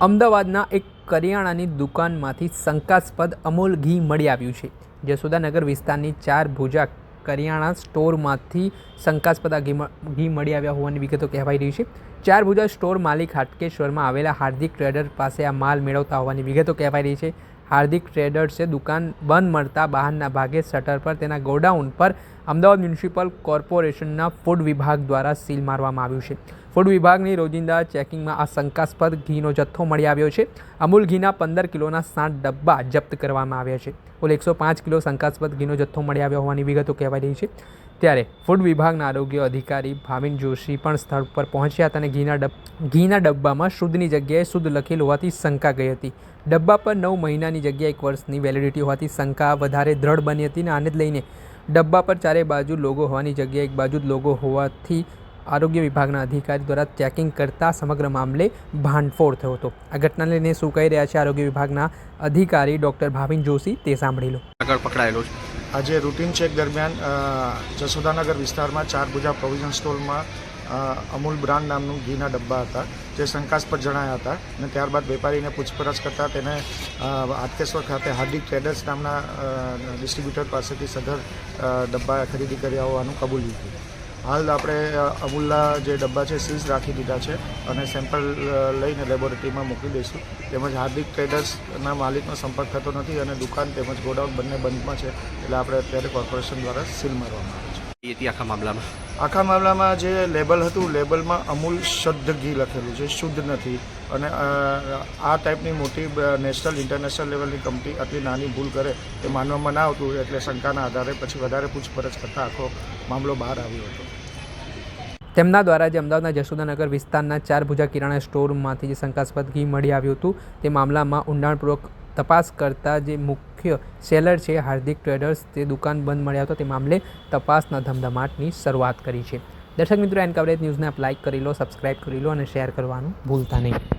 અમદાવાદના એક કરિયાણાની દુકાનમાંથી શંકાસ્પદ અમૂલ ઘી મળી આવ્યું છે। જશોદાનગર વિસ્તારની 4 ભુજા કરિયાણા સ્ટોરમાંથી શંકાસ્પદ ઘી મળી આવ્યા હોવાની વિગતો કહેવાઈ રહી છે। 4 ભુજા સ્ટોર માલિક હાટકેશ્વરમાં આવેલા હાર્દિક ટ્રેડર પાસે આ માલ મેળવતા હોવાની વિગતો કહેવાઈ રહી છે। હાર્દિક ટ્રેડર્સે દુકાન બંધ મળતા બહારના ભાગે શટર પર તેના ગોડાઉન પર અમદાવાદ મ્યુનિસિપલ કોર્પોરેશનના ફૂડ વિભાગ દ્વારા સીલ મારવામાં આવ્યું છે। ફૂડ વિભાગની રોજિંદા ચેકિંગમાં આ શંકાસ્પદ ઘીનો જથ્થો મળી આવ્યો છે। અમૂલ ઘીના 15 કિલોના 60 ડબ્બા જપ્ત કરવામાં આવ્યા છે। કુલ 105 કિલો શંકાસ્પદ ઘીનો જથ્થો મળી આવ્યો હોવાની વિગતો કહેવાઈ રહી છે। ત્યારે ફૂડ વિભાગના આરોગ્ય અધિકારી ભાવિન જોશી પણ સ્થળ પર પહોંચ્યા હતા અને ઘીના ડબ્બામાં શુદ્ધની જગ્યાએ શુદ્ધ લખેલ હોવાથી શંકા ગઈ હતી। ડબ્બા પર 9 મહિનાની જગ્યાએ 1 વર્ષની વેલિડિટી હોવાથી શંકા વધારે દ્રઢ બની હતી અને આને જ લઈને ડબ્બા પર ચારે બાજુ લોગો હોવાની જગ્યાએ એક બાજુ જ લોગો હોવાથી આરોગ્ય વિભાગના અધિકારી દ્વારા ચેકિંગ કરતા સમગ્ર મામલે ભાંડફોડ થયો હતો। આ ઘટનાને લઈને શું કહી રહ્યા છે આરોગ્ય વિભાગના અધિકારી ડૉક્ટર ભાવિન જોશી તે સાંભળી લો। આગળ પકડાયેલો છે। આજે રૂટીન ચેક દરમિયાન જશોદાનગર વિસ્તારમાં 4 ભુજા પ્રોવિઝન સ્ટોરમાં અમૂલ બ્રાન્ડ નામનું ઘીના ડબ્બા હતા જે શંકાસ્પદ જણાયા હતા અને ત્યારબાદ વેપારીને પૂછપરછ કરતાં તેને હાટકેશ્વર ખાતે હાર્દિક ટ્રેડર્સ નામના ડિસ્ટ્રીબ્યુટર પાસેથી સદર ડબ્બા ખરીદી કર્યા હોવાનું કબૂલ્યું હતું। હાલ આપણે અમૂલના જે ડબ્બા છે સીઝ રાખી દીધા છે અને સેમ્પલ લઈને લેબોરેટરીમાં મોકલી દઈશું। તેમજ હાર્દિક ટ્રેડર્સના માલિકનો સંપર્ક થતો નથી અને દુકાન તેમજ ગોડાઉન બંને બંધમાં છે એટલે આપણે અત્યારે કોર્પોરેશન દ્વારા સીલ મારવામાં આવે છે। આખા મામલામાં જે લેબલ હતું લેબલમાં અમૂલ શુદ્ધ ઘી લખેલું છે, શુદ્ધ નથી અને આ ટાઈપની મોટી નેશનલ ઇન્ટરનેશનલ લેવલની કંપની આટલી નાની ભૂલ કરે એ માનવામાં ના આવતું એટલે શંકાના આધારે પછી વધારે પૂછપરછ કરતાં આખો મામલો બહાર આવ્યો હતો। તેમના દ્વારા જે અમદાવાદના જશોદાનગર વિસ્તારના 4 ભુજા કિરાણા સ્ટોરમાંથી જે શંકાસ્પદ ઘી મળી આવ્યું હતું તે મામલામાં ઊંડાણપૂર્વક તપાસ કરતા જે મુખ્ય સેલર છે હાર્દિક ટ્રેડર્સ તે દુકાન બંધ મળ્યા હતો તે મામલે તપાસના ધમધમાટની શરૂઆત કરી છે। દર્શક મિત્રો, એન કવરેજ ન્યૂઝને આપ લાઇક કરી લો, સબસ્ક્રાઇબ કરી લો અને શેર કરવાનું ભૂલતા નહીં।